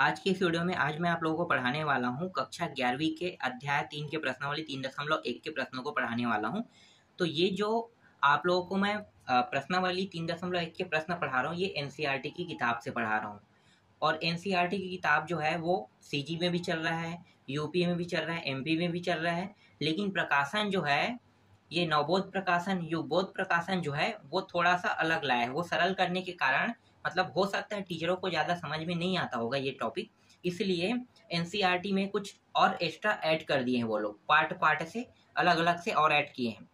आज की इस वीडियो में आज मैं आप लोगों को पढ़ाने वाला हूँ कक्षा 11वीं के अध्याय 3 के प्रश्नावली 3.1 के प्रश्नों को पढ़ाने वाला हूँ। तो ये जो आप लोगों को मैं प्रश्नावली 3.1 के प्रश्न पढ़ा रहा हूँ, ये एनसीईआरटी की किताब से पढ़ा रहा हूँ। और एनसीईआरटी की किताब जो है वो सीजी में भी चल रहा है, यूपी में भी चल रहा है, एमपी में भी चल रहा है। लेकिन प्रकाशन जो है ये नवबोध प्रकाशन, युगबोध प्रकाशन जो है वो थोड़ा सा अलग लाया है। वो सरल करने के कारण मतलब हो सकता है टीचरों को ज़्यादा समझ में नहीं आता होगा ये टॉपिक, इसलिए एनसीईआरटी में कुछ और एक्स्ट्रा ऐड कर दिए हैं। वो लोग पार्ट पार्ट से अलग अलग से और ऐड किए हैं।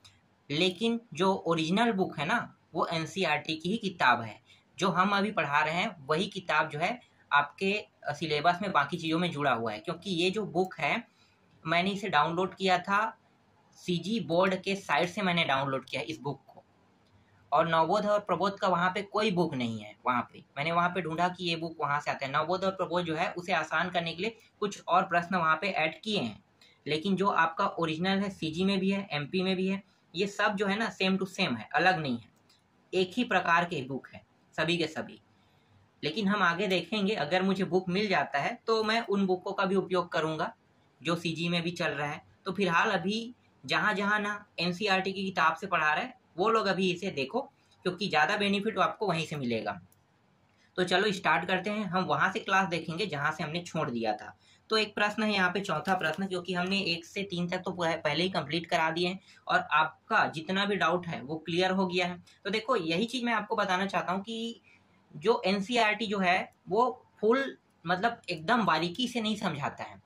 लेकिन जो ओरिजिनल बुक है ना, वो एनसीईआरटी की ही किताब है। जो हम अभी पढ़ा रहे हैं वही किताब जो है आपके सिलेबस में बाकी चीज़ों में जुड़ा हुआ है। क्योंकि ये जो बुक है मैंने इसे डाउनलोड किया था, सीजी बोर्ड के साइट से मैंने डाउनलोड किया इस बुक को। और नवबोध और प्रबोध का वहाँ पे कोई बुक नहीं है। वहाँ पे मैंने वहाँ पे ढूंढा कि ये बुक वहाँ से आते हैं। नवबोध और प्रबोध जो है उसे आसान करने के लिए कुछ और प्रश्न वहाँ पे ऐड किए हैं। लेकिन जो आपका ओरिजिनल है सीजी में भी है, एमपी में भी है, ये सब जो है ना सेम टू सेम है, अलग नहीं है। एक ही प्रकार के बुक है सभी के सभी। लेकिन हम आगे देखेंगे, अगर मुझे बुक मिल जाता है तो मैं उन बुकों का भी उपयोग करूँगा जो सीजी में भी चल रहा है। तो फिलहाल अभी जहाँ जहाँ ना एनसीईआरटी की किताब से पढ़ा रहा है वो लोग अभी इसे देखो, क्योंकि ज़्यादा बेनिफिट आपको वहीं से मिलेगा। तो चलो स्टार्ट करते हैं। हम वहाँ से क्लास देखेंगे जहाँ से हमने छोड़ दिया था। तो एक प्रश्न है यहाँ पे, चौथा प्रश्न, क्योंकि हमने 1 से 3 तक तो पहले ही कंप्लीट करा दिए हैं और आपका जितना भी डाउट है वो क्लियर हो गया है। तो देखो यही चीज़ मैं आपको बताना चाहता हूँ कि जो एनसीईआरटी जो है वो फुल मतलब एकदम बारीकी से नहीं समझाता है,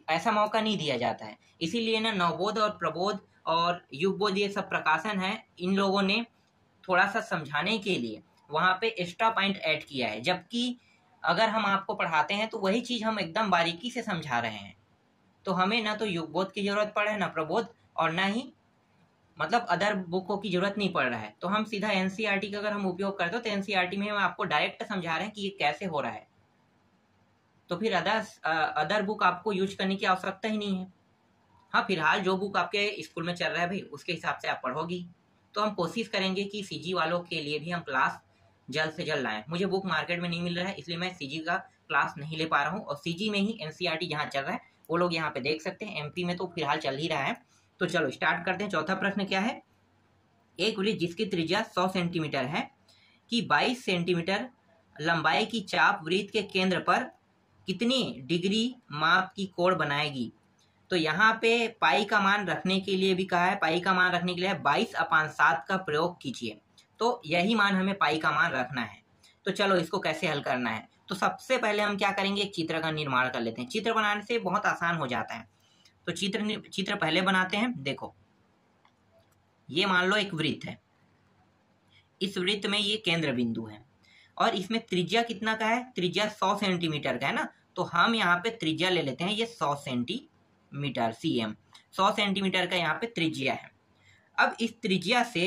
ऐसा मौका नहीं दिया जाता है। इसीलिए ना नवबोध और प्रबोध और युगबोध ये सब प्रकाशन है, इन लोगों ने थोड़ा सा समझाने के लिए वहाँ पे एक्स्ट्रा पॉइंट ऐड किया है। जबकि अगर हम आपको पढ़ाते हैं तो वही चीज़ हम एकदम बारीकी से समझा रहे हैं। तो हमें ना तो युगबोध की जरूरत पड़े ना प्रबोध, और ना ही मतलब अदर बुकों की जरूरत नहीं पड़ रहा है। तो हम सीधा एनसीईआरटी का अगर हम उपयोग करते हो तो एनसीईआरटी में हम आपको डायरेक्ट समझा रहे हैं कि ये कैसे हो रहा है। तो फिर अदर बुक आपको यूज करने की आवश्यकता ही नहीं है। हाँ, फिलहाल जो बुक आपके स्कूल में चल रहा है भाई उसके हिसाब से आप पढ़ोगी। तो हम कोशिश करेंगे कि सीजी वालों के लिए भी हम क्लास जल्द से जल्द लाएं। मुझे बुक मार्केट में नहीं मिल रहा है, इसलिए मैं सीजी का क्लास नहीं ले पा रहा हूँ। और सीजी में ही एनसीईआरटी जहाँ चल रहा है वो लोग यहाँ पे देख सकते हैं। एमपी में तो फिलहाल चल ही रहा है। तो चलो स्टार्ट करते हैं। चौथा प्रश्न क्या है, एक वृत्त जिसकी त्रिज्या 100 सेंटीमीटर है कि 22 सेंटीमीटर लंबाई की चाप वृत्त के केंद्र पर कितनी डिग्री माप की कोण बनाएगी। तो यहाँ पे पाई का मान रखने के लिए भी कहा है, पाई का मान रखने के लिए 22/7 का प्रयोग कीजिए। तो यही मान हमें पाई का मान रखना है। तो चलो इसको कैसे हल करना है। तो सबसे पहले हम क्या करेंगे, एक चित्र का निर्माण कर लेते हैं। चित्र बनाने से बहुत आसान हो जाता है। तो चित्र पहले बनाते हैं। देखो ये मान लो एक वृत्त है, इस वृत्त में ये केंद्र बिंदु है और इसमें त्रिज्या कितना का है, त्रिज्या 100 सेंटीमीटर का है ना। तो हम यहाँ पे त्रिज्या ले लेते हैं, ये 100 सेंटीमीटर cm, 100 सेंटीमीटर का यहाँ पे त्रिज्या है। अब इस त्रिज्या से,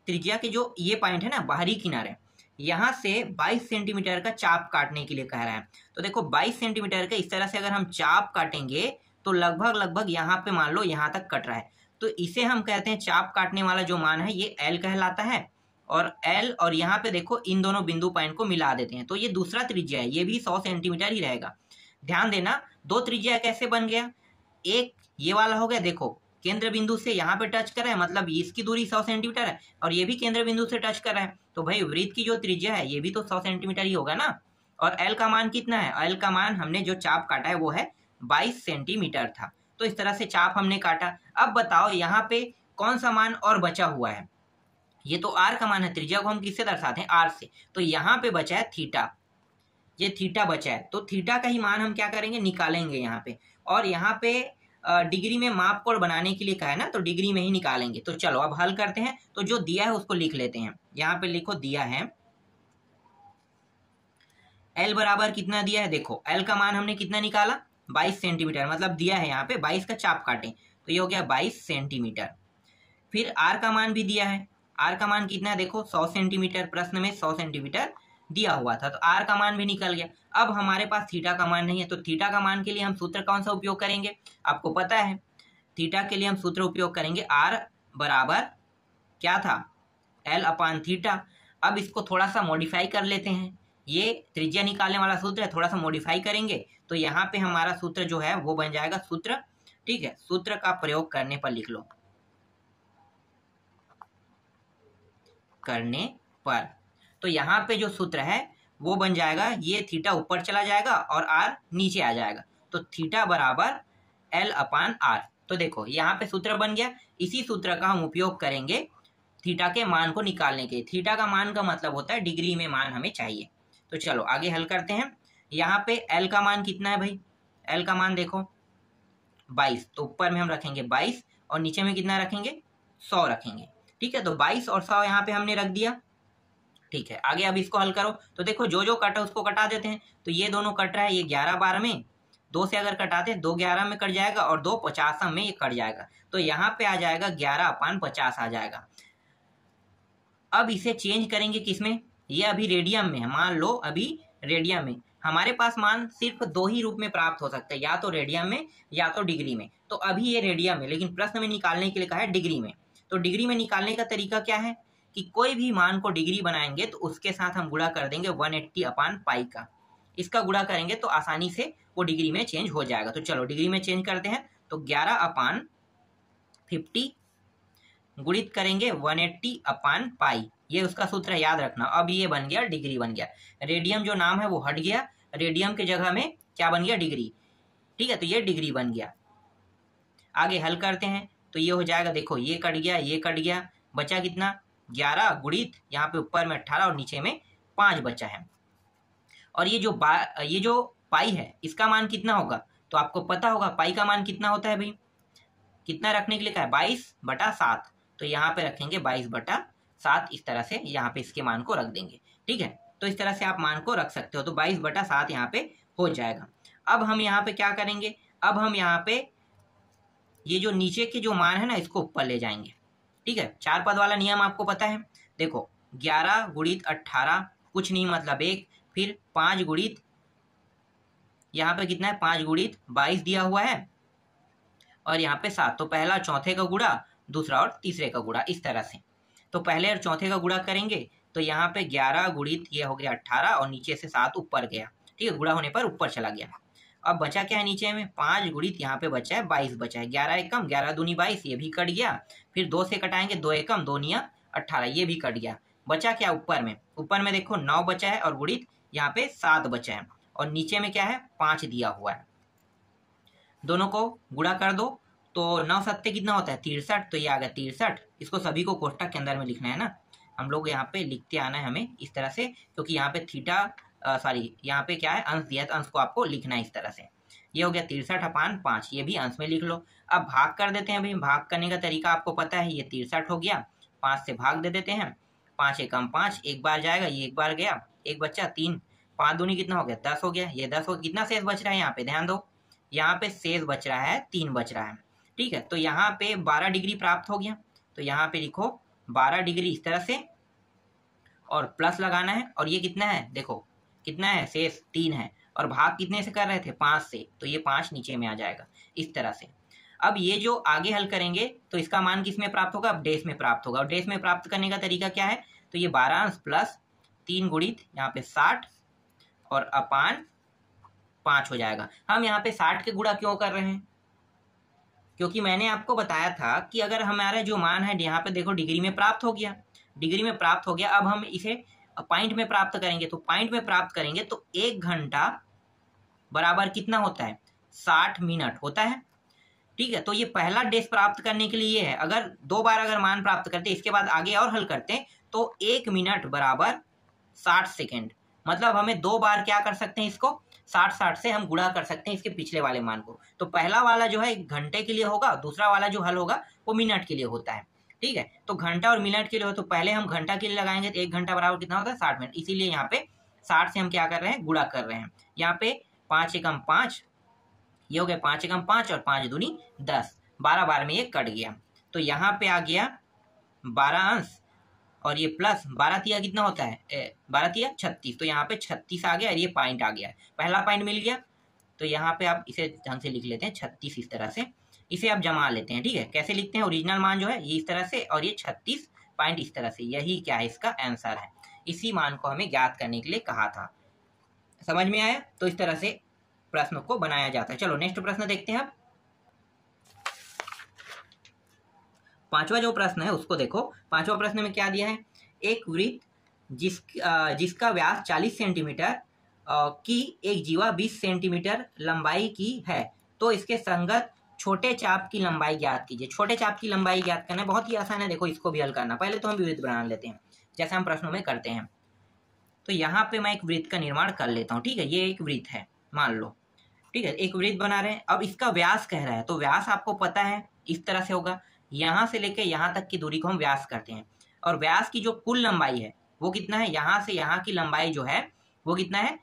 त्रिज्या के जो ये पॉइंट है ना बाहरी किनारे, यहाँ से 22 सेंटीमीटर का चाप काटने के लिए कह रहा है। तो देखो 22 सेंटीमीटर का इस तरह से अगर हम चाप काटेंगे तो लगभग यहाँ पे मान लो यहाँ तक कट रहा है। तो इसे हम कहते हैं चाप काटने वाला जो मान है ये L कहलाता है। और L और यहाँ पे देखो इन दोनों बिंदु पॉइंट को मिला देते हैं। तो ये दूसरा त्रिज्या है, ये भी 100 सेंटीमीटर ही रहेगा। ध्यान देना, दो त्रिज्या कैसे बन गया, एक ये वाला हो गया, देखो केंद्र बिंदु से यहाँ पे टच कर रहा है, मतलब इसकी दूरी 100 सेंटीमीटर है, और ये भी केंद्र बिंदु से टच कर रहा है। तो भाई वृत्त की जो त्रिज्या है ये भी तो 100 सेंटीमीटर ही होगा ना। और L का मान कितना है, L का मान हमने जो चाप काटा है वो है 22 सेंटीमीटर था। तो इस तरह से चाप हमने काटा। अब बताओ यहाँ पे कौन सा मान और बचा हुआ है, ये तो R का मान है। त्रिज्या को हम किससे दर्शाते हैं, R से। तो यहाँ पे बचा है थीटा, ये थीटा बचा है। तो थीटा का ही मान हम क्या करेंगे, निकालेंगे यहाँ पे। और यहाँ पे डिग्री में माप कोण बनाने के लिए कहा है ना, तो डिग्री में ही निकालेंगे। तो चलो अब हल करते हैं। तो जो दिया है उसको लिख लेते हैं। यहाँ पे लिखो दिया है L बराबर कितना दिया है, देखो L का मान हमने कितना निकाला, 22 सेंटीमीटर, मतलब दिया है यहाँ पे 22 का चाप काटे तो ये हो गया 22 सेंटीमीटर। फिर R का मान भी दिया है, R का मान कितना है, देखो 100 सेंटीमीटर, प्रश्न में 100 सेंटीमीटर दिया हुआ था, तो R का मान भी निकल गया। अब हमारे पास थीटा का मान नहीं है, तो थीटा का मान के लिए हम सूत्र कौन सा उपयोग करेंगे, आपको पता है। थीटा के लिए हम सूत्र उपयोग करेंगे R बराबर क्या था, L/थीटा। अब इसको थोड़ा सा मॉडिफाई कर लेते हैं। ये त्रिज्या निकालने वाला सूत्र है, थोड़ा सा मॉडिफाई करेंगे तो यहाँ पे हमारा सूत्र जो है वो बन जाएगा सूत्र, ठीक है। सूत्र का प्रयोग करने पर लिख लो, करने पर। तो यहाँ पे जो सूत्र है वो बन जाएगा, ये थीटा ऊपर चला जाएगा और आर नीचे आ जाएगा, तो थीटा बराबर L/R। तो देखो यहाँ पे सूत्र बन गया। इसी सूत्र का हम उपयोग करेंगे थीटा के मान को निकालने के लिए। थीटा का मान का मतलब होता है डिग्री में मान हमें चाहिए। तो चलो आगे हल करते हैं। यहाँ पे L का मान कितना है भाई? L का मान देखो 22, तो ऊपर में हम रखेंगे 22 और नीचे में कितना रखेंगे? 100 रखेंगे, ठीक है। तो 22 और 100 यहाँ पे हमने रख दिया, ठीक है। आगे अब इसको हल करो तो देखो जो जो कटा उसको कटा देते हैं। तो ये दोनों कट रहा है, ये 11/12 में, 2 से अगर कटाते हैं 2 11 में कट जाएगा और 2 50 में ये कट जाएगा। तो यहाँ पे आ जाएगा 11/50 आ जाएगा। अब इसे चेंज करेंगे किसमें? ये अभी रेडियन में है, मान लो अभी रेडियन में। हमारे पास मान सिर्फ 2 ही रूप में प्राप्त हो सकता है, या तो रेडियन में या तो डिग्री में। तो अभी ये रेडियन में, लेकिन प्रश्न में निकालने के लिए कहा है डिग्री में। तो डिग्री में निकालने का तरीका क्या है कि कोई भी मान को डिग्री बनाएंगे तो उसके साथ हम गुणा कर देंगे 180/पाई का। इसका गुणा करेंगे तो आसानी से वो डिग्री में चेंज हो जाएगा। तो चलो डिग्री में चेंज करते हैं। तो 11/50 गुणित करेंगे 180/पाई, ये उसका सूत्र है, याद रखना। अब ये बन गया डिग्री बन गया। रेडियन जो नाम है वो हट गया, रेडियन के जगह में क्या बन गया? डिग्री, ठीक है। तो ये डिग्री बन गया। आगे हल करते हैं तो ये हो जाएगा, देखो ये कट गया, ये कट गया, बचा कितना? 11 गुणित यहाँ पे ऊपर में 18 और नीचे में 5 बचा है। और ये जो पाई है इसका मान कितना होगा? तो आपको पता होगा पाई का मान कितना होता है भाई? कितना रखने के लिए कहा है? 22/7। तो यहाँ पे रखेंगे 22/7, इस तरह से यहाँ पे इसके मान को रख देंगे, ठीक है। तो इस तरह से आप मान को रख सकते हो। तो 22/7 यहाँ पे हो जाएगा। अब हम यहाँ पे क्या करेंगे? अब हम यहाँ पे ये जो नीचे के जो मान है ना इसको ऊपर ले जाएंगे, ठीक है। 4 पद वाला नियम आपको पता है। देखो 11 गुणित 18 कुछ नहीं मतलब 1, फिर 5 गुणित यहाँ पे कितना है? 5 गुणित 22 दिया हुआ है और यहाँ पे 7। तो पहला चौथे का गुणा, दूसरा और तीसरे का गुणा, इस तरह से। तो पहले और चौथे का गुणा करेंगे तो यहाँ पे 11 गुणित ये हो गया 18 और नीचे से 7 ऊपर गया, ठीक है। गुणा होने पर ऊपर चला गया। अब बचा क्या है नीचे में? 5 गुणित यहाँ पे बचा है 22 बचा है। 11 एकम 11 दूनी 22, ये भी कट गया। फिर 2 से कटाएंगे, 2 एकम 2 निया 18, ये भी कट गया। बचा क्या ऊपर में? ऊपर में देखो 9 बचा है और गुणित यहाँ पे 7 बचा है और नीचे में क्या है? 5 दिया हुआ है। दोनों को गुणा कर दो तो 9 सत्ते कितना होता है? 63। तो ये आ गया 63। इसको सभी को कोष्टक के अंदर में लिखना है ना, हम लोग यहाँ पे लिखते आना है हमें इस तरह से, क्योंकि यहाँ पे थीटा यहाँ पे क्या है? अंश दिया, तो अंश को आपको लिखना है इस तरह से। ये हो गया 63/5, ये भी अंश में लिख लो। अब भाग कर देते हैं भाई। भाग करने का तरीका आपको पता है, ये 63 हो गया, 5 से भाग दे देते हैं। 5 एकम 5, एक बार जाएगा, ये एक बार गया, एक बच्चा 3, 5 दूनी कितना हो गया? 10 हो गया, ये 10 हो गया। कितना शेष बच रहा है यहाँ पे? ध्यान दो, यहाँ पे शेष बच रहा है 3 बच रहा है, ठीक है। तो यहाँ पे 12 डिग्री प्राप्त हो गया। तो यहाँ पे लिखो 12 डिग्री इस तरह से और प्लस लगाना है। और ये कितना है? देखो कितना है? शेष 3 है और भाग कितने से कर रहे थे? 5 से, तो ये 5 नीचे में आ जाएगा इस तरह से। अब ये जो आगे हल करेंगे तो इसका मान किस में प्राप्त होगा? अब डेस में प्राप्त होगा। और डेस में प्राप्त करने का तरीका क्या है? तो ये 12 अंश प्लस 3 गुणित यहाँ पे 60 और अपान 5 हो जाएगा। हम यहाँ पे 60 के गुणा क्यों कर रहे हैं? क्योंकि मैंने आपको बताया था कि अगर हमारा जो मान है यहाँ पे देखो डिग्री में प्राप्त हो गया, डिग्री में प्राप्त हो गया। अब हम इसे पॉइंट में प्राप्त करेंगे। तो पॉइंट में प्राप्त करेंगे तो 1 घंटा बराबर कितना होता है? 60 मिनट होता है, ठीक है। तो ये पहला डेस प्राप्त करने के लिए है। अगर 2 बार अगर मान प्राप्त करते इसके बाद आगे और हल करते हैं तो 1 मिनट बराबर 60 सेकेंड। मतलब हमें 2 बार क्या कर सकते हैं? इसको 60 से हम गुणा कर सकते हैं इसके पिछले वाले मान को। तो पहला वाला जो है 1 घंटे के लिए होगा, दूसरा वाला जो हल होगा वो मिनट के लिए होता है, ठीक है। तो घंटा और मिनट के लिए हो तो पहले हम घंटा के लिए लगाएंगे तो 1 घंटा बराबर कितना होता है? 60 मिनट। इसीलिए यहाँ पे 60 से हम क्या कर रहे हैं? गुणा कर रहे हैं। यहाँ पे 5 एकम 5, ये हो गया 5 एकम 5 और 5 दूनी 10, 12 बार में ये कट गया। तो यहाँ पे आ गया 12 अंश और ये प्लस 12 तिया कितना होता है? 12 तिया 36। तो यहाँ पे 36 आ गया और ये पॉइंट आ गया, पहला पॉइंट मिल गया। तो यहाँ पे आप इसे ढंग से लिख लेते हैं 36 इस तरह से। इसे आप जमा लेते हैं, ठीक है। कैसे लिखते हैं? ओरिजिनल मान जो है ये इस तरह से और ये 36 पॉइंट इस तरह से। यही क्या है? इसका आंसर है। इसी मान को हमें ज्ञात करने के लिए कहा था। समझ में आया? तो इस तरह से प्रश्न को बनाया जाता है। चलो नेक्स्ट प्रश्न देखते हैं अब। पांचवा जो प्रश्न है उसको देखो। पांचवा प्रश्न में क्या दिया है? एक वृत्त जिसका व्यास 40 सेंटीमीटर की एक जीवा 20 सेंटीमीटर लंबाई की है, तो इसके संगत छोटे चाप की लंबाई ज्ञात कीजिए। छोटे चाप की लंबाई ज्ञात करना बहुत ही आसान है। देखो इसको भी हल करना। पहले तो हम वृत्त बना लेते हैं जैसे हम प्रश्नों में करते हैं। तो यहाँ पे मैं एक वृत्त का निर्माण कर लेता हूँ। ठीक है, ये एक वृत्त है मान लो। ठीक है, एक वृत्त बना रहे हैं। अब इसका व्यास कह रहा है, तो व्यास आपको पता है इस तरह से होगा। यहाँ से लेके यहाँ तक की दूरी को हम व्यास करते हैं। और व्यास की जो कुल लंबाई है वो कितना है? यहाँ से यहाँ की लंबाई जो है वो कितना है?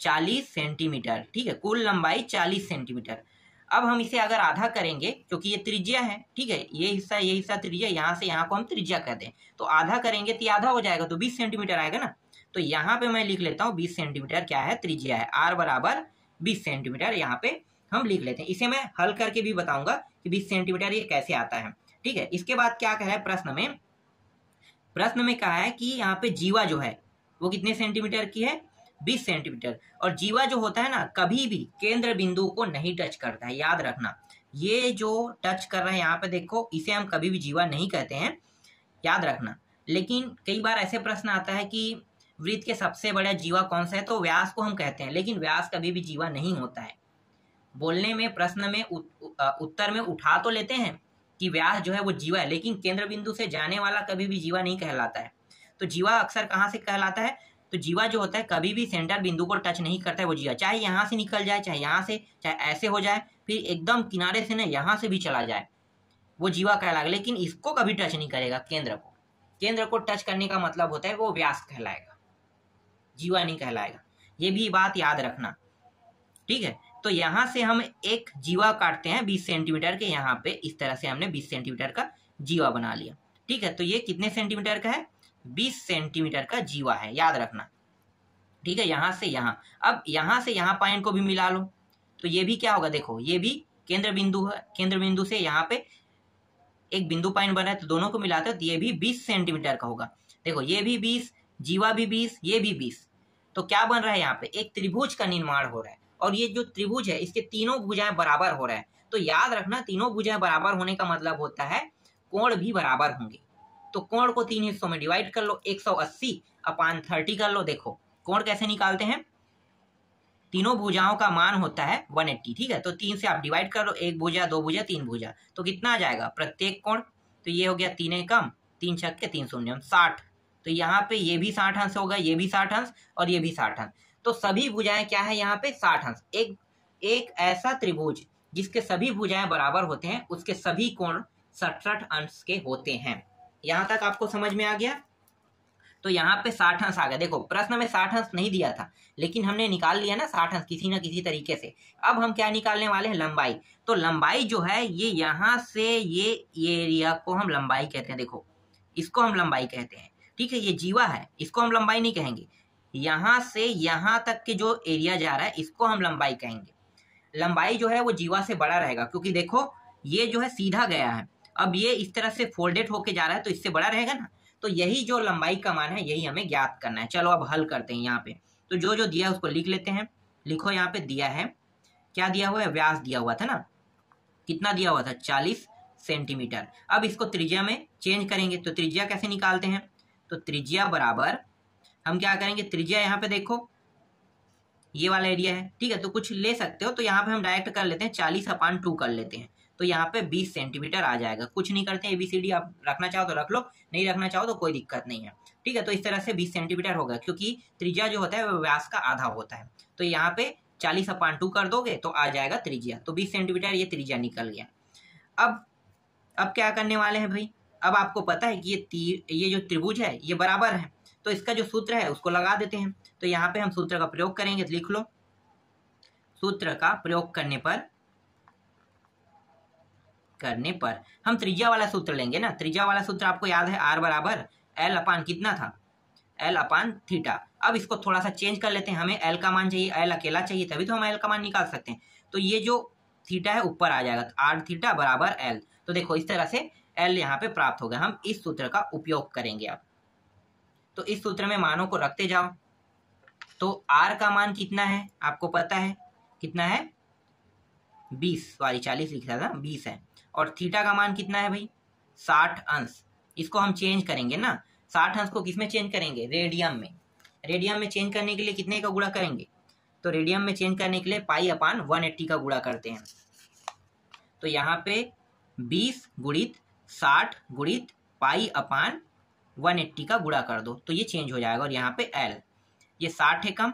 40 सेंटीमीटर। ठीक है, कुल लंबाई 40 सेंटीमीटर। अब हम इसे अगर आधा करेंगे, क्योंकि ये त्रिज्या है। ठीक है, ये हिस्सा त्रिज्या, यहाँ से यहाँ को हम त्रिज्या कहते हैं। तो आधा करेंगे तो आधा हो जाएगा, तो 20 सेंटीमीटर आएगा ना। तो यहाँ पे मैं लिख लेता हूँ 20 सेंटीमीटर क्या है? त्रिज्या है। आर बराबर 20 सेंटीमीटर यहाँ पे हम लिख लेते हैं। इसे मैं हल करके भी बताऊंगा कि 20 सेंटीमीटर ये कैसे आता है। ठीक है, इसके बाद क्या कहा है प्रश्न में? प्रश्न में कहा है कि यहाँ पे जीवा जो है वो कितने सेंटीमीटर की है? 20 सेंटीमीटर। और जीवा जो होता है ना, कभी भी केंद्र बिंदु को नहीं टच करता है, याद रखना। ये जो टच कर रहा है यहाँ पे देखो, इसे हम कभी भी जीवा नहीं कहते हैं, याद रखना। लेकिन कई बार ऐसे प्रश्न आता है कि वृत्त के सबसे बड़ा जीवा कौन सा है? तो व्यास को हम कहते हैं, लेकिन व्यास कभी भी जीवा नहीं होता है। बोलने में, प्रश्न में, उत्तर में उठा तो लेते हैं कि व्यास जो है वो जीवा है, लेकिन केंद्र बिंदु से जाने वाला कभी भी जीवा नहीं कहलाता है। तो जीवा अक्सर कहाँ से कहलाता है? तो जीवा जो होता है कभी भी सेंटर बिंदु को टच नहीं करता है वो जीवा। चाहे यहाँ से निकल जाए, चाहे यहाँ से, चाहे ऐसे हो जाए, फिर एकदम किनारे से ना यहाँ से भी चला जाए, वो जीवा कहलाएगा। लेकिन इसको कभी टच नहीं करेगा, केंद्र को। केंद्र को टच करने का मतलब होता है वो व्यास कहलाएगा, जीवा नहीं कहलाएगा। ये भी बात याद रखना। ठीक है, तो यहाँ से हम एक जीवा काटते हैं 20 सेंटीमीटर के। यहाँ पे इस तरह से हमने 20 सेंटीमीटर का जीवा बना लिया। ठीक है, तो ये कितने सेंटीमीटर का है? 20 सेंटीमीटर का जीवा है, याद रखना। ठीक है, यहाँ से यहाँ, अब यहाँ से यहाँ पॉइंट को भी मिला लो, तो ये भी क्या होगा? देखो ये भी केंद्र बिंदु है। केंद्र बिंदु से यहाँ पे एक बिंदु पॉइंट बना है, तो दोनों को मिलाते हैं तो ये भी 20 सेंटीमीटर का होगा। देखो ये भी 20, जीवा भी 20, ये भी 20। तो क्या बन रहा है? यहाँ पे एक त्रिभुज का निर्माण हो रहा है। और ये जो त्रिभुज है इसके तीनों भुजाएं बराबर हो रहा है। तो याद रखना, तीनों भुजाएं बराबर होने का मतलब होता है कोण भी बराबर होंगे। तो कोण को 3 हिस्सों में डिवाइड कर लो, 180/30 कर लो। देखो कोण कैसे निकालते हैं? तीनों भुजाओं का मान होता है 180। ठीक है, तो 3 से आप डिवाइड कर लो, 1 भुजा, 2 भुजा, 3 भुजा, तो कितना आ जाएगा प्रत्येक कोण? तो ये हो गया 3 कम 3 छक्के 3 शून्य 60। तो यहाँ पे ये भी 60 अंश होगा, ये भी 60 अंश और ये भी 60 अंश। तो सभी भुजाएं क्या है यहाँ पे? 60 अंश। एक ऐसा त्रिभुज जिसके सभी भुजाएं बराबर होते हैं, उसके सभी कोण 67 अंश के होते हैं। यहाँ तक आपको समझ में आ गया? तो यहाँ पे 60 अंश आ गया। देखो प्रश्न में 60 अंश नहीं दिया था, लेकिन हमने निकाल लिया ना 60 अंश किसी ना किसी तरीके से। अब हम क्या निकालने वाले हैं? लंबाई। तो लंबाई जो है ये यहाँ से ये एरिया को हम लंबाई कहते हैं। देखो इसको हम लंबाई कहते हैं। ठीक है, ये जीवा है, इसको हम लंबाई नहीं कहेंगे। यहाँ से यहाँ तक के जो एरिया जा रहा है इसको हम लंबाई कहेंगे। लंबाई जो है वो जीवा से बड़ा रहेगा, क्योंकि देखो ये जो है सीधा गया है, अब ये इस तरह से फोल्डेड होके जा रहा है, तो इससे बड़ा रहेगा ना। तो यही जो लंबाई का मान है यही हमें ज्ञात करना है। चलो अब हल करते हैं। यहाँ पे तो जो जो दिया है उसको लिख लेते हैं। लिखो यहाँ पे दिया है, क्या दिया हुआ है? व्यास दिया हुआ था ना, कितना दिया हुआ था? 40 सेंटीमीटर। अब इसको त्रिज्या में चेंज करेंगे, तो त्रिज्या कैसे निकालते हैं? तो त्रिज्या बराबर हम क्या करेंगे? त्रिज्या यहाँ पे देखो ये वाला एरिया है। ठीक है, तो कुछ ले सकते हो, तो यहाँ पे हम डायरेक्ट कर लेते हैं 40/2 कर लेते हैं। तो यहाँ पे 20 सेंटीमीटर आ जाएगा। कुछ नहीं करते हैं, ABCD आप रखना चाहो तो रख लो, नहीं रखना चाहो तो कोई दिक्कत नहीं है। ठीक है, तो इस तरह से 20 सेंटीमीटर होगा, क्योंकि त्रिज्या जो होता है वो व्यास का आधा होता है। तो यहाँ पे 40/2 कर दोगे तो आ जाएगा त्रिज्या। तो 20 सेंटीमीटर ये त्रिज्या निकल गया। अब क्या करने वाले हैं भाई? अब आपको पता है कि ये जो त्रिभुज है ये बराबर है, तो इसका जो सूत्र है उसको लगा देते हैं। तो यहाँ पे हम सूत्र का प्रयोग करेंगे, तो लिख लो। सूत्र का प्रयोग करने पर हम त्रिज्या वाला सूत्र लेंगे ना। त्रिज्या वाला सूत्र आपको याद है, R बराबर L अपान कितना था? L अपान थीटा। अब इसको थोड़ा सा चेंज कर लेते हैं, हमें L का मान चाहिए, L अकेला चाहिए, तभी तो हम L का मान निकाल सकते हैं। तो ये जो थीटा है ऊपर आ जाएगा, R थीटा बराबर L। तो देखो इस तरह से L यहाँ पे प्राप्त होगा। हम इस सूत्र का उपयोग करेंगे अब। तो इस सूत्र में मानों को रखते जाओ। तो आर का मान कितना है आपको पता है, कितना है 20, सॉरी 40 लिख रहा था, 20 है। और थीटा का मान कितना है भाई 60 अंश। इसको हम चेंज करेंगे ना, 60 अंश को किसमें चेंज करेंगे, रेडियन में। रेडियन में चेंज करने के लिए कितने का गुणा करेंगे, तो रेडियन में चेंज करने के लिए पाई अपान 180 का गुणा करते हैं। तो यहाँ पे 20 गुणित 60 गुणित पाई अपान 180 का गुणा कर दो तो ये चेंज हो जाएगा। और यहाँ पे एल, ये 60 है कम,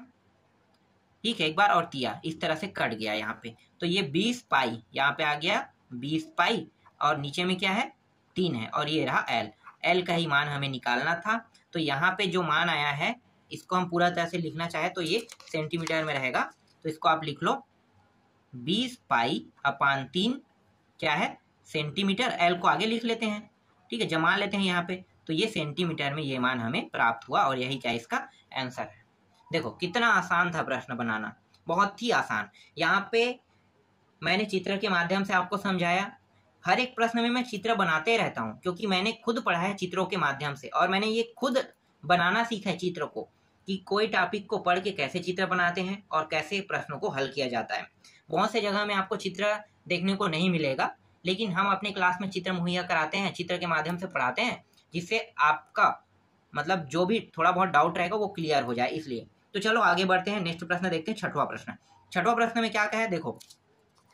ठीक है, एक बार और दिया इस तरह से कट गया यहाँ पे, तो ये 20 पाई यहाँ पे आ गया 20 पाई, और नीचे में क्या है 3 है, और ये रहा एल। एल का ही मान हमें निकालना था। तो यहाँ पे जो मान आया है इसको हम पूरा तरह से लिखना चाहे तो ये सेंटीमीटर में रहेगा, तो इसको आप लिख लो 20 पाई अपान 3 क्या है सेंटीमीटर। एल को आगे लिख लेते हैं, ठीक है, जमा लेते हैं यहाँ पे, तो ये सेंटीमीटर में ये मान हमें प्राप्त हुआ, और यही क्या इसका आंसर है। देखो कितना आसान था प्रश्न बनाना, बहुत ही आसान। यहाँ पे मैंने चित्र के माध्यम से आपको समझाया। हर एक प्रश्न में मैं चित्र बनाते रहता हूँ, क्योंकि मैंने खुद पढ़ा है चित्रों के माध्यम से, और मैंने ये खुद बनाना सीखा है चित्र को, कि कोई टॉपिक को पढ़ के कैसे चित्र बनाते हैं और कैसे प्रश्नों को हल किया जाता है। बहुत से जगह में आपको चित्र देखने को नहीं मिलेगा, लेकिन हम अपने क्लास में चित्र मुहैया कराते हैं, चित्र के माध्यम से पढ़ाते हैं, जिससे आपका मतलब जो भी थोड़ा बहुत डाउट रहेगा वो क्लियर हो जाए, इसलिए। तो चलो आगे बढ़ते हैं, नेक्स्ट प्रश्न देखते हैं, छठवां प्रश्न। छठवां प्रश्न में क्या कहा है, देखो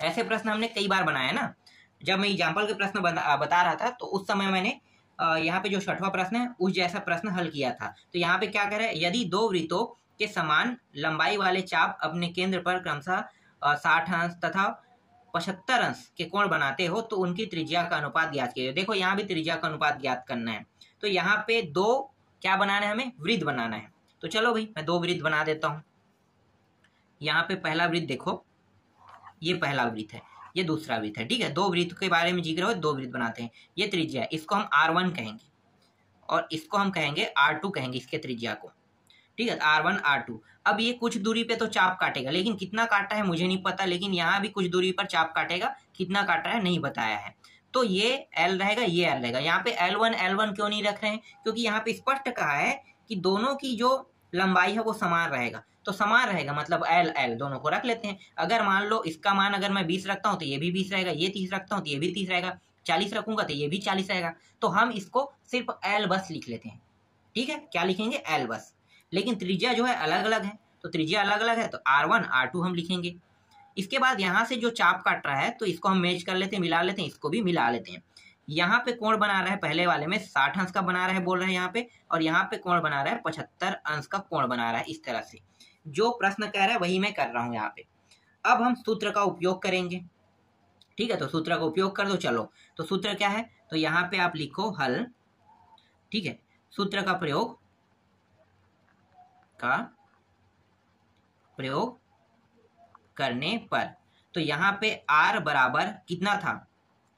ऐसे प्रश्न हमने कई बार बनाया ना। जब मैं एग्जाम्पल के प्रश्न बता रहा था तो उस समय मैंने यहाँ पे जो छठवां प्रश्न है उस जैसा प्रश्न हल किया था। तो यहाँ पे क्या कह रहा है, यदि दो वृत्तों के समान लंबाई वाले चाप अपने केंद्र पर क्रमशः 60 अंश तथा 75 अंश के कोण बनाते हो तो उनकी त्रिज्या का अनुपात ज्ञात कीजिए। देखो यहाँ भी त्रिज्या का अनुपात ज्ञात करना है, तो यहाँ पे दो क्या बनाना है, हमें वृत्त बनाना है। तो चलो भाई मैं दो वृत्त बना देता हूँ। यहाँ पे पहला वृत्त देखो, ये पहला वृत्त है, ये दूसरा वृत्त है, ठीक है। दो वृत्त के बारे में जिक्र हो, दो वृत्त बनाते हैं। ये त्रिज्या है, इसको हम R1 कहेंगे, और इसको हम कहेंगे R2 कहेंगे, इसके त्रिज्या को, ठीक है, R1 R2। अब ये कुछ दूरी पे तो चाप काटेगा, लेकिन कितना काटा है मुझे नहीं पता, लेकिन यहाँ भी कुछ दूरी पर चाप काटेगा, कितना काटा है नहीं बताया है। तो ये L रहेगा, ये L रहेगा। यहाँ पे L1 क्यों नहीं रख रहे हैं, क्योंकि यहाँ पे स्पष्ट कहा है कि दोनों की जो लंबाई है वो समान रहेगा, तो समान रहेगा मतलब L दोनों को रख लेते हैं। अगर मान लो इसका मान अगर मैं 20 रखता हूँ तो ये भी 20 रहेगा, ये 30 रखता हूँ तो ये भी 30 रहेगा, 40 रखूंगा तो ये भी 40 रहेगा। तो हम इसको सिर्फ L बस लिख लेते हैं, ठीक है, क्या लिखेंगे L बस। लेकिन त्रिज्या जो है अलग अलग है, तो त्रिज्या अलग अलग है तो R1 R2 हम लिखेंगे। इसके बाद यहाँ से जो चाप काट रहा है तो इसको हम मैच कर लेते हैं, मिला लेते हैं, इसको भी मिला लेते हैं। यहाँ पे कोण बना रहा है, पहले वाले में 60 अंश का बना रहा है बोल रहे हैं यहाँ पे, और यहाँ पे कोण बना रहा है 75 अंश का कोण बना रहा है। इस तरह से जो प्रश्न कह रहा है वही मैं कर रहा हूँ यहाँ पे। अब हम सूत्र का उपयोग करेंगे, ठीक है, तो सूत्र का उपयोग कर दो। चलो तो सूत्र क्या है, तो यहाँ पे आप लिखो हल, ठीक है, सूत्र का प्रयोग करने पर, तो यहाँ पे R बराबर कितना था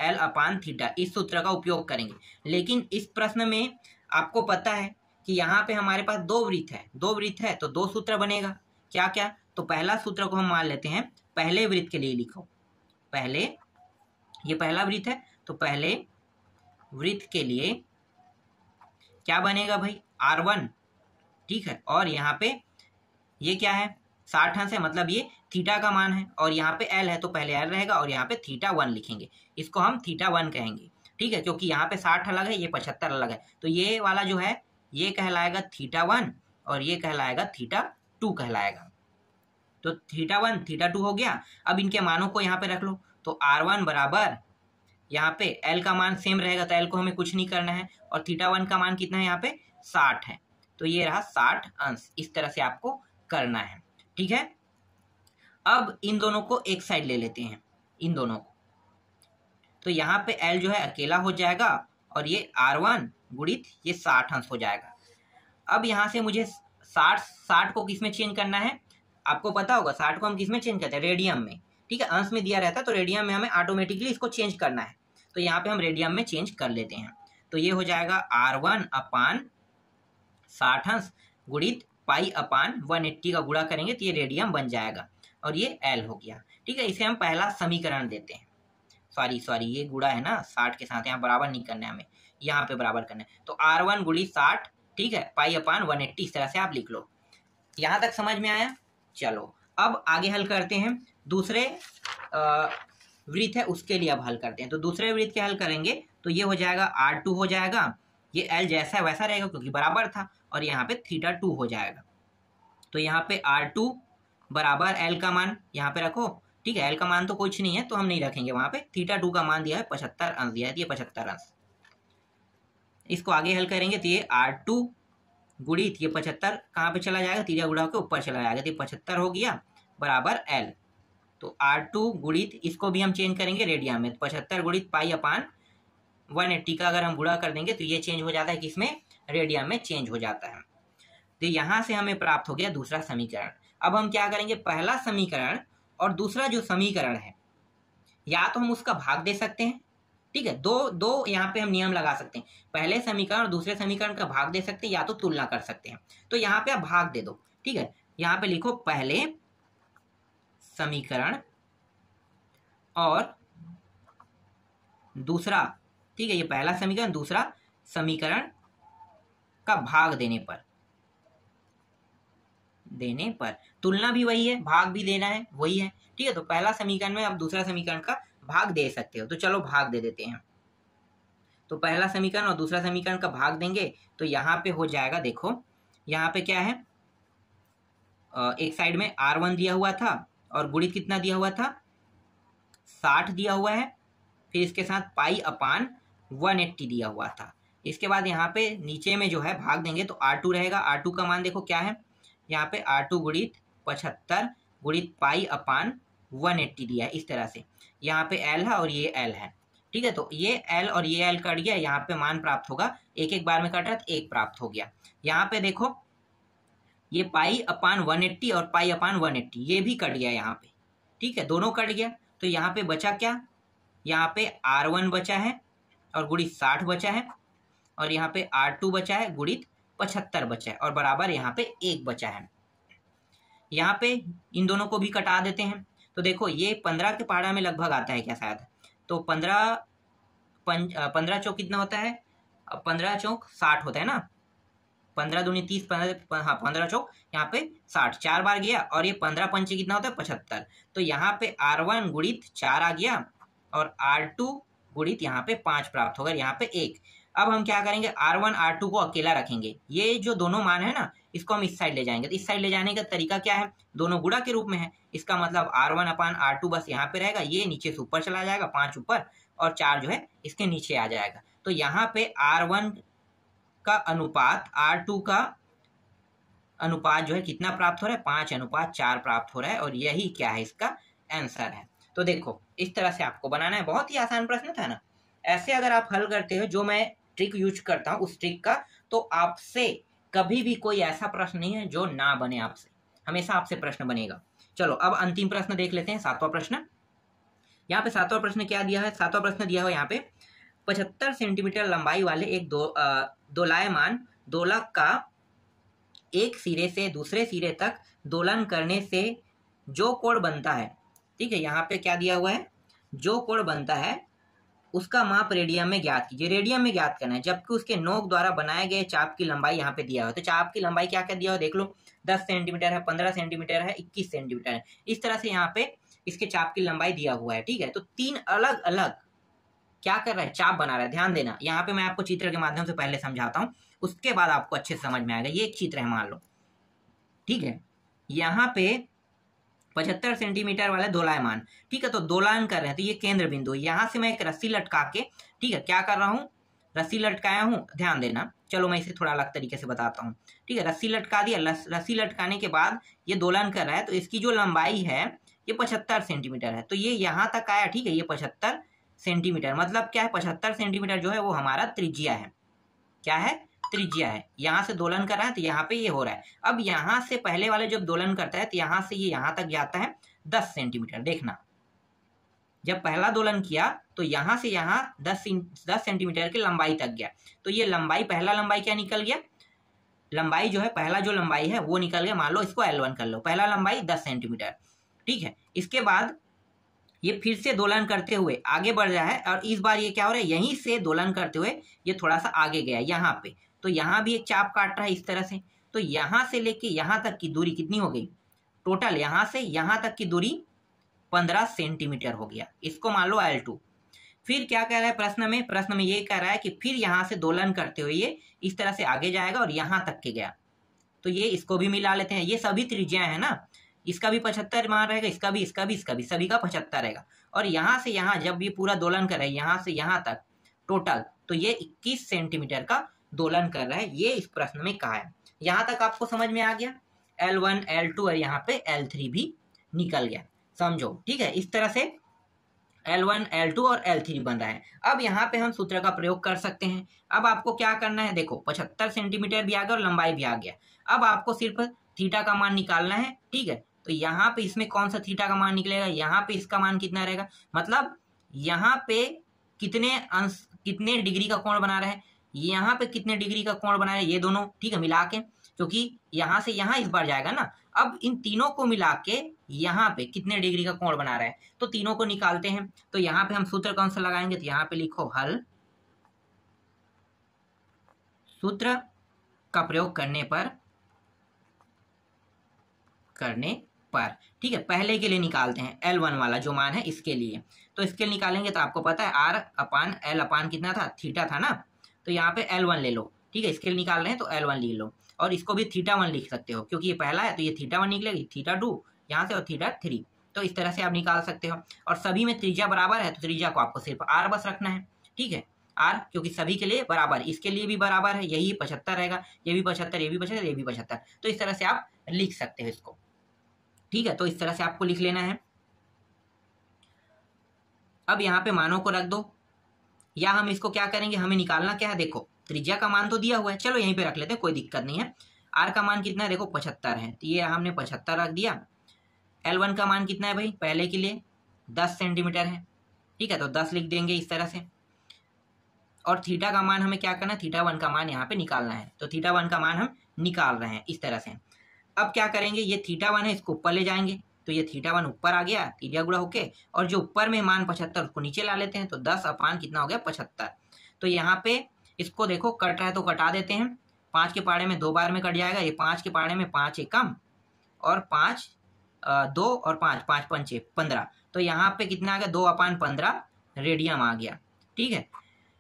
L अपान थीटा, इस सूत्र का उपयोग करेंगे। लेकिन इस प्रश्न में आपको पता है कि यहाँ पे हमारे पास दो वृत्त है तो दो सूत्र बनेगा। क्या क्या, तो पहला सूत्र को हम मान लेते हैं, पहले वृत्त के लिए लिखो, पहले ये पहला वृत्त है तो पहले वृत्त के लिए क्या बनेगा भाई R1, ठीक है, और यहाँ पे ये क्या है 60 अंश है, मतलब ये थीटा का मान है, और यहाँ पे L है तो पहले L रहेगा, और यहाँ पे θ1 लिखेंगे, इसको हम θ1 कहेंगे, ठीक है, क्योंकि यहाँ पे 60 अलग है, ये 75 अलग है, तो ये वाला जो है ये कहलाएगा θ1 और ये कहलाएगा θ2 कहलाएगा। तो θ1 θ2 हो गया। अब इनके मानों को यहाँ पे रख लो, तो R1 बराबर यहाँ पे L का मान सेम रहेगा तो L को हमें कुछ नहीं करना है, और θ1 का मान कितना है यहाँ पे 60 है, तो ये रहा 60 अंश। इस तरह से आपको करना है, ठीक है। अब इन दोनों को एक साइड ले लेते हैं, इन दोनों को, तो यहाँ पे L जो है अकेला हो जाएगा, और ये R1 गुणित ये 60 अंश हो जाएगा। अब यहाँ से मुझे 60 को किस में चेंज करना है, आपको पता होगा 60 को हम किस में चेंज करते हैं, रेडियन में, ठीक है, अंश में दिया रहता है तो रेडियन में हमें ऑटोमेटिकली इसको चेंज करना है, तो यहाँ पे हम रेडियन में चेंज कर लेते हैं। तो ये हो जाएगा R1 अपान 60 अंश गुणित पाई अपान 180 का गुणा करेंगे तो ये रेडियन बन जाएगा, और ये L हो गया, ठीक है। इसे हम पहला समीकरण देते हैं, सॉरी ये गुणा है ना 60 के साथ, यहाँ बराबर नहीं करना है हमें, यहाँ पे बराबर करना है। तो R1 गुणित 60, ठीक है, पाई अपान 180, इस तरह से आप लिख लो। यहाँ तक समझ में आया? चलो अब आगे हल करते हैं। दूसरे वृत्त है उसके लिए अब हल करते हैं। तो दूसरे वृत्त के हल करेंगे तो ये हो जाएगा R2 हो जाएगा, ये L जैसा वैसा रहेगा क्योंकि बराबर था, और यहाँ पे θ2 हो जाएगा। तो यहाँ पे R2 बराबर L का मान यहाँ पे रखो, ठीक है। L का मान तो कुछ नहीं है तो हम नहीं रखेंगे, वहां पे θ2 का मान दिया है 75 अंश दिया है, ये 75 अंश। इसको आगे हल करेंगे तो ये R2 गुणित ये 75 कहाँ पे चला जाएगा, तीजा गुणा के ऊपर चला जाएगा, तो 75 हो गया बराबर L। तो R2 गुणित इसको भी हम चेंज करेंगे रेडियन में, 75 गुणित पाई अपान 180 का अगर हम गुणा कर देंगे तो ये चेंज हो जाता है किसमें, रेडियन में चेंज हो जाता है। तो यहाँ से हमें प्राप्त हो गया दूसरा समीकरण। अब हम क्या करेंगे, पहला समीकरण और दूसरा जो समीकरण है या तो हम उसका भाग दे सकते हैं, ठीक है। दो यहाँ पे हम नियम लगा सकते हैं, पहले समीकरण और दूसरे समीकरण का भाग दे सकते हैं या तो तुलना कर सकते हैं। तो यहाँ पे आप भाग दे दो, ठीक है। यहाँ पे लिखो पहले समीकरण और दूसरा, ठीक है, ये पहला समीकरण दूसरा समीकरण का भाग देने पर तुलना भी वही है, भाग भी देना है वही है, ठीक है। तो पहला समीकरण में आप दूसरा समीकरण का भाग दे सकते हो, तो चलो भाग दे देते हैं। तो पहला समीकरण और दूसरा समीकरण का भाग देंगे तो यहाँ पे हो जाएगा, देखो यहाँ पे क्या है, एक साइड में R1 दिया हुआ था और गुणित कितना दिया हुआ था, 60 दिया हुआ है, फिर इसके साथ पाई अपान 180 दिया हुआ था। इसके बाद यहाँ पे नीचे में जो है भाग देंगे तो R2 रहेगा। R2 का मान देखो क्या है, यहाँ पे R2 गुणित 75 गुणित पाई अपान 180 दिया है, इस तरह से। यहाँ पे L है और ये L है, ठीक है। तो ये L और ये L कट गया, यहाँ पे मान प्राप्त होगा, एक एक बार में कट रहा है तो एक प्राप्त हो गया। यहाँ पे देखो ये पाई अपान 180 और पाई अपान 180 ये भी कट गया यहाँ पे, ठीक है, दोनों कट गया। तो यहाँ पे बचा क्या, यहाँ पे R1 बचा है और गुणित 60 बचा है, और यहाँ पे R2 बचा है गुणित 75 बचा है, और बराबर यहाँ पे 1 बचा है। यहाँ पे इन दोनों को भी कटा देते हैं। तो देखो ये 15 के पहाड़ा में लगभग आता है क्या शायद, तो 15 चौक कितना होता है, 15 चौक 60 होता है ना, 15 दूनी 30, 15 चौक यहाँ पे 60, 4 बार गया, और ये 15 पंचे कितना होता है 75। तो यहाँ पे R1 गुणित 4 आ गया और R2 गुणित यहाँ पे 5 प्राप्त होगा, यहाँ पे 1। अब हम क्या करेंगे, R1 R2 को अकेला रखेंगे, ये जो दोनों मान है ना इसको हम इस साइड ले जाएंगे। तो इस साइड ले जाने का तरीका क्या है, दोनों गुणा के रूप में है, इसका मतलब R1 अपान R2 बस यहाँ पे रहेगा, ये नीचे से ऊपर चला जाएगा, 5 ऊपर और 4 जो है इसके नीचे आ जाएगा। तो यहाँ पे R1 का अनुपात R2 का अनुपात जो है कितना प्राप्त हो रहा है, 5:4 प्राप्त हो रहा है, और यही क्या है इसका आंसर है। तो देखो इस तरह से आपको बनाना है, बहुत ही आसान प्रश्न था ना। ऐसे अगर आप हल करते हो, जो मैं ट्रिक यूज करता हूँ उस ट्रिक का, तो आपसे कभी भी कोई ऐसा प्रश्न नहीं है जो ना बने, आपसे हमेशा आपसे प्रश्न बनेगा। चलो अब अंतिम प्रश्न देख लेते हैं, 7वां प्रश्न। यहाँ पे 7वां प्रश्न क्या दिया है, 7वां प्रश्न दिया हुआ यहाँ पे 75 सेंटीमीटर लंबाई वाले एक दोलायमान दोलक का एक सिरे से दूसरे सिरे तक दोलन करने से जो कोण बनता है, ठीक है, यहाँ पे क्या दिया हुआ है, जो कोण बनता है उसका माप रेडियन में ज्ञात कीजिए। रेडियन में ज्ञात करना है, जबकि उसके नोक द्वारा बनाए गए चाप की लंबाई यहाँ पे दिया हुआ है। तो चाप की लंबाई क्या क्या दिया हुआ है देख लो, 10 सेंटीमीटर है, 15 सेंटीमीटर है, 21 सेंटीमीटर है, इस तरह से यहाँ पे इसके चाप की लंबाई दिया हुआ है, ठीक है। तो 3 अलग अलग क्या कर रहा है, चाप बना रहा है। ध्यान देना, यहाँ पे मैं आपको चित्र के माध्यम से पहले समझाता हूँ, उसके बाद आपको अच्छे से समझ में आएगा। ये एक चित्र है मान लो, ठीक है, यहाँ पे 75 सेंटीमीटर वाले दोलायमान, ठीक है, तो दोलन कर रहे हैं, तो ये केंद्र बिंदु, यहाँ से मैं एक रस्सी लटका के, ठीक है, क्या कर रहा हूँ, रस्सी लटकाया हूँ, ध्यान देना। चलो मैं इसे थोड़ा अलग तरीके से बताता हूँ, ठीक है। रस्सी लटका दिया, रस्सी लटकाने के बाद ये दोलन कर रहा है, तो इसकी जो लंबाई है ये 75 सेंटीमीटर है, तो ये यहाँ तक आया, ठीक है, ये 75 सेंटीमीटर, मतलब क्या है, 75 सेंटीमीटर जो है वो हमारा त्रिज्या है, क्या है, त्रिज्या है। यहाँ से दोलन कर रहा है तो यहाँ पे ये हो रहा है। अब यहाँ से पहले वाले जब दोलन करता है तो यहाँ से ये यहाँ तक जाता है 10 सेंटीमीटर। देखना, जब पहला दोलन किया तो यहाँ से यहाँ 10 सेंटीमीटर की लंबाई तक गया, तो ये लंबाई, पहला लंबाई क्या निकल गया, लंबाई जो है, पहला जो लंबाई है वो निकल गया, मान लो इसको L1 कर लो, पहला लंबाई 10 सेंटीमीटर, ठीक है। इसके बाद ये फिर से दोलन करते हुए आगे बढ़ रहा है, और इस बार ये क्या हो रहा है, यहीं से दोलन करते हुए ये थोड़ा सा आगे गया यहाँ पे, तो यहाँ भी एक चाप काट रहा है इस तरह से। तो यहाँ से लेके यहाँ तक की दूरी कितनी हो गई? टोटल यहाँ से यहाँ तक की दूरी 15 सेंटीमीटर हो गया। इसको मान लो L2। फिर क्या कह रहा है प्रश्न में ये कह रहा है कि फिर यहाँ से दोलन करते हुए ये इस तरह से आगे जाएगा और यहाँ तक के गया। तो ये इसको भी मिला लेते हैं, ये सभी त्रिज्याएं है ना, इसका भी 75 मान रहेगा, इसका भी सभी का 75 रहेगा। और यहाँ से यहाँ जब ये पूरा दोलन कर रहा है यहाँ से यहाँ तक टोटल, तो ये 21 सेंटीमीटर का दोलन कर रहा है, ये इस प्रश्न में कहा है। यहाँ तक आपको समझ में आ गया। L1 L2 और यहाँ पे L3 भी निकल गया, समझो। ठीक है, इस तरह से L1 L2 और L3 बन रहा है। अब यहाँ पे हम सूत्र का प्रयोग कर सकते हैं। अब आपको क्या करना है, देखो 75 सेंटीमीटर भी आ गया और लंबाई भी आ गया। अब आपको सिर्फ थीटा का मान निकालना है। ठीक है, तो यहाँ पे इसमें कौन सा थीटा का मान निकलेगा, यहाँ पे इसका मान कितना रहेगा, मतलब यहाँ पे कितने डिग्री का कोण बना रहे हैं, यहाँ पे कितने डिग्री का कोण बना रहे हैं, ये दोनों। ठीक है, मिला के, क्योंकि यहाँ से यहाँ इस बार जाएगा ना। अब इन तीनों को मिला के यहाँ पे कितने डिग्री का कोण बना रहा है, तो तीनों को निकालते हैं। तो यहाँ पे हम सूत्र कौन सा लगाएंगे, तो यहाँ पे लिखो हल। सूत्र का प्रयोग करने पर ठीक है, पहले के लिए निकालते हैं L1 वाला जो मान है इसके लिए। तो इसके लिए निकालेंगे तो आपको पता है R/L कितना था, थीटा था ना। तो यहाँ पे L1 ले लो। ठीक है, इसके लिए निकाल रहे हैं तो L1 ले लो, और इसको भी θ1 लिख सकते हो, क्योंकि ये पहला है तो ये θ1 निकलेगी, θ2 यहाँ से और θ3। तो इस तरह से आप निकाल सकते हो। और सभी में त्रिज्या बराबर है तो त्रिज्या को आपको सिर्फ R बस रखना है। ठीक है, R, क्योंकि सभी के लिए बराबर, इसके लिए भी बराबर है, यही 75 रहेगा, ये भी 75, ये भी 75, ये भी 75। तो इस तरह से आप लिख सकते हो इसको। ठीक है, तो इस तरह से आपको लिख लेना है। अब यहाँ पे मानों को रख दो, या हम इसको क्या करेंगे, हमें निकालना क्या है, देखो त्रिज्या का मान तो दिया हुआ है, चलो यहीं पे रख लेते हैं, कोई दिक्कत नहीं है। R का मान कितना है, देखो 75 है, तो ये हमने 75 रख दिया। L1 का मान कितना है भाई, पहले के लिए 10 सेंटीमीटर है। ठीक है, तो 10 लिख देंगे इस तरह से। और थीटा का मान हमें क्या करना है, θ1 का मान यहाँ पे निकालना है। तो θ1 का मान हम निकाल रहे हैं इस तरह से। अब क्या करेंगे, ये θ1 है, इसको ऊपर ले जाएंगे, तो ये θ1 ऊपर आ गया त्रिज्या गुणा होके, और जो ऊपर में मान 75 उसको नीचे ला लेते हैं, तो 10 अपान कितना हो गया, 75। तो यहाँ पे इसको देखो कट रहा है तो कटा देते हैं, 5 के पाड़े में 2 बार में कट जाएगा, ये 5 के पाड़े में 5 एकम, और 5 2 और 5 5 पंचे 15। तो यहाँ पे कितना आ गया, 2/15 रेडियन आ गया। ठीक है,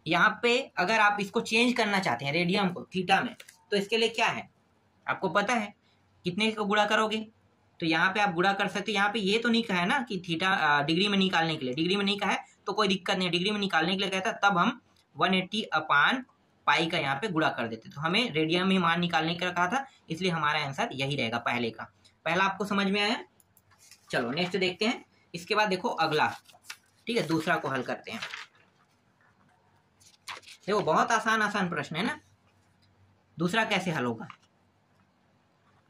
यहाँ पे अगर आप इसको चेंज करना चाहते हैं रेडियन को थीटा में, तो इसके लिए क्या है आपको पता है, कितने को गुणा करोगे, तो यहाँ पे आप गुणा कर सकते हैं। यहाँ पे ये तो नहीं कहा है ना कि थीटा डिग्री में निकालने के लिए, डिग्री में नहीं कहा है तो कोई दिक्कत नहीं है, डिग्री में निकालने के लिए कहता है तब हम 180/पाई का यहाँ पे गुणा कर देते। तो हमें रेडियन में मान निकालने का कहा था, इसलिए हमारा आंसर यही रहेगा पहले का। पहला आपको समझ में आया, चलो नेक्स्ट देखते हैं। इसके बाद देखो अगला, ठीक है, दूसरा को हल करते हैं। देखो बहुत आसान प्रश्न है ना। दूसरा कैसे हल होगा,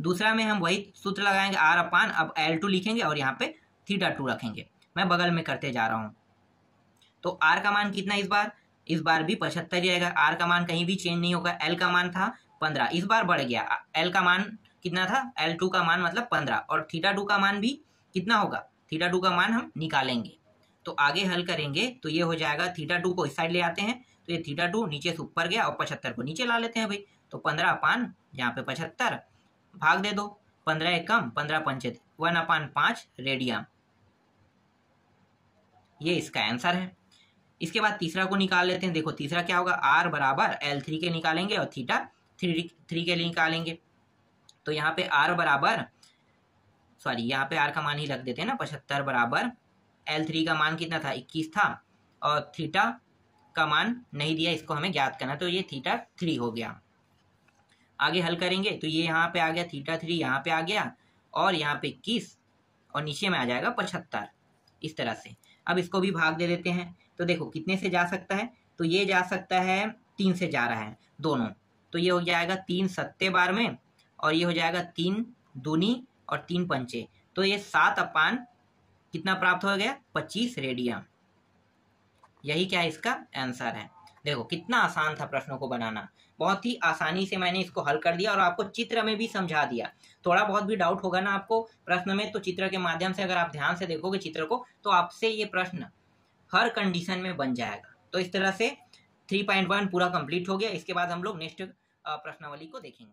दूसरा में हम वही सूत्र लगाएंगे, R/, अब L2 लिखेंगे और यहाँ पे θ2 रखेंगे। मैं बगल में करते जा रहा हूँ। तो R का मान कितना इस बार भी 75 ही रहेगा, R का मान कहीं भी चेंज नहीं होगा। L का मान था 15, इस बार बढ़ गया। L का मान कितना था, L2 का मान मतलब 15, और θ2 का मान भी कितना होगा, θ2 का मान हम निकालेंगे। तो आगे हल करेंगे तो ये हो जाएगा, θ2 को इस साइड ले आते हैं, तो ये θ2 नीचे से ऊपर गया और 75 को नीचे ला लेते हैं भाई। तो 15 यहाँ पे 75 भाग दे दो, 15 एकम 15 पंचे 1/5 रेडियन, ये इसका आंसर है। इसके बाद तीसरा को निकाल लेते हैं। देखो तीसरा क्या होगा, R बराबर L3 के निकालेंगे और θ3 के लिए निकालेंगे। तो यहाँ पे R बराबर, सॉरी यहाँ पे R का मान ही रख देते हैं ना, 75 बराबर L3 का मान कितना था, 21 था, और थीटा का मान नहीं दिया, इसको हमें ज्ञात करना, तो ये θ3 हो गया। आगे हल करेंगे तो ये यहाँ पे आ गया θ3, यहाँ पे आ गया, और यहाँ पे 21, और नीचे में आ जाएगा 75 इस तरह से। अब इसको भी भाग दे देते हैं। तो देखो कितने से जा सकता है, तो ये जा सकता है 3 से जा रहा है दोनों, तो ये हो जाएगा 3 सत्ते बार में, और ये हो जाएगा 3 दूनी और 3 पंचे, तो ये 7/, कितना प्राप्त हो गया, 25 रेडियन। यही क्या इसका आंसर है। देखो कितना आसान था प्रश्नों को बनाना, बहुत ही आसानी से मैंने इसको हल कर दिया और आपको चित्र में भी समझा दिया। थोड़ा बहुत भी डाउट होगा ना आपको प्रश्न में, तो चित्र के माध्यम से अगर आप ध्यान से देखोगे चित्र को, तो आपसे ये प्रश्न हर कंडीशन में बन जाएगा। तो इस तरह से 3.1 पूरा कंप्लीट हो गया। इसके बाद हम लोग नेक्स्ट प्रश्नावली को देखेंगे।